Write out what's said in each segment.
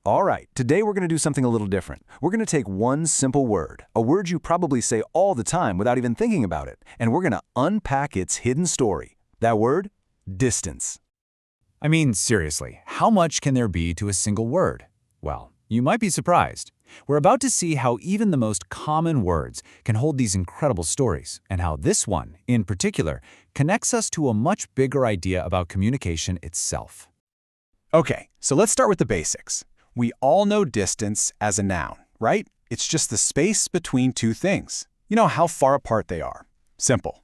All right, today we're going to do something a little different. We're going to take one simple word, a word you probably say all the time without even thinking about it, and we're going to unpack its hidden story. That word? Distance. I mean, seriously, how much can there be to a single word? Well, you might be surprised. We're about to see how even the most common words can hold these incredible stories, and how this one, in particular, connects us to a much bigger idea about communication itself. Okay, so let's start with the basics. We all know distance as a noun, right? It's just the space between two things. You know how far apart they are. Simple.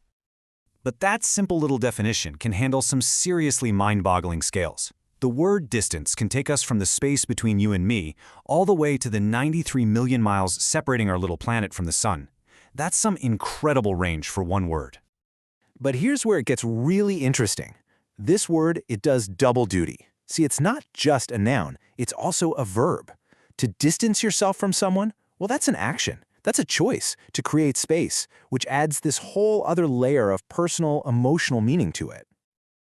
But that simple little definition can handle some seriously mind-boggling scales. The word distance can take us from the space between you and me all the way to the 93 million miles separating our little planet from the sun. That's some incredible range for one word. But here's where it gets really interesting. This word, it does double duty. See, it's not just a noun, it's also a verb. To distance yourself from someone, well, that's an action. That's a choice to create space, which adds this whole other layer of personal, emotional meaning to it.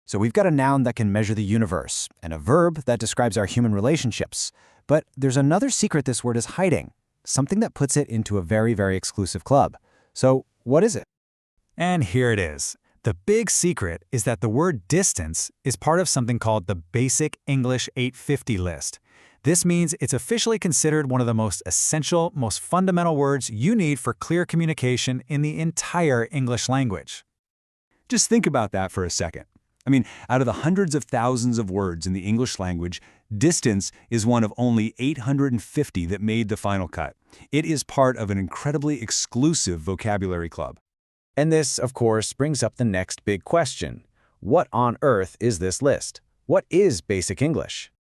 So we've got a noun that can measure the universe, and a verb that describes our human relationships. But there's another secret this word is hiding, something that puts it into a very, very exclusive club. So what is it? And here it is. The big secret is that the word distance is part of something called the Basic English 850 list. This means it's officially considered one of the most essential, most fundamental words you need for clear communication in the entire English language. Just think about that for a second. I mean, out of the hundreds of thousands of words in the English language, distance is one of only 850 that made the final cut. It is part of an incredibly exclusive vocabulary club. And this, of course, brings up the next big question. What on earth is this list? What is Basic English?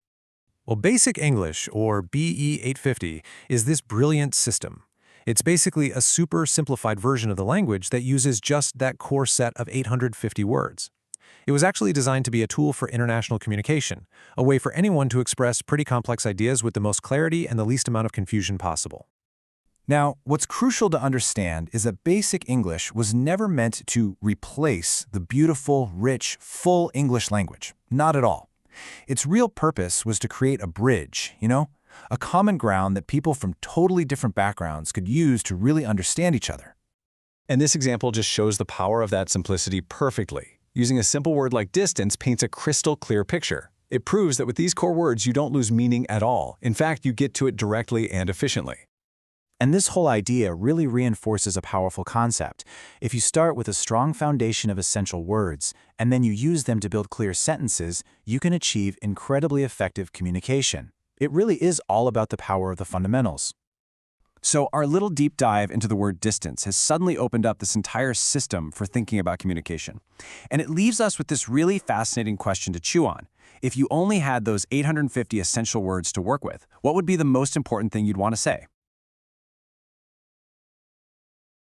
Well, Basic English, or BE 850, is this brilliant system. It's basically a super simplified version of the language that uses just that core set of 850 words. It was actually designed to be a tool for international communication, a way for anyone to express pretty complex ideas with the most clarity and the least amount of confusion possible. Now, what's crucial to understand is that Basic English was never meant to replace the beautiful, rich, full English language. Not at all. Its real purpose was to create a bridge, a common ground that people from totally different backgrounds could use to really understand each other. And this example just shows the power of that simplicity perfectly. Using a simple word like distance paints a crystal clear picture. It proves that with these core words, you don't lose meaning at all. In fact, you get to it directly and efficiently. And this whole idea really reinforces a powerful concept. If you start with a strong foundation of essential words, and then you use them to build clear sentences, you can achieve incredibly effective communication. It really is all about the power of the fundamentals. So our little deep dive into the word distance has suddenly opened up this entire system for thinking about communication. And it leaves us with this really fascinating question to chew on. If you only had those 850 essential words to work with, what would be the most important thing you'd want to say?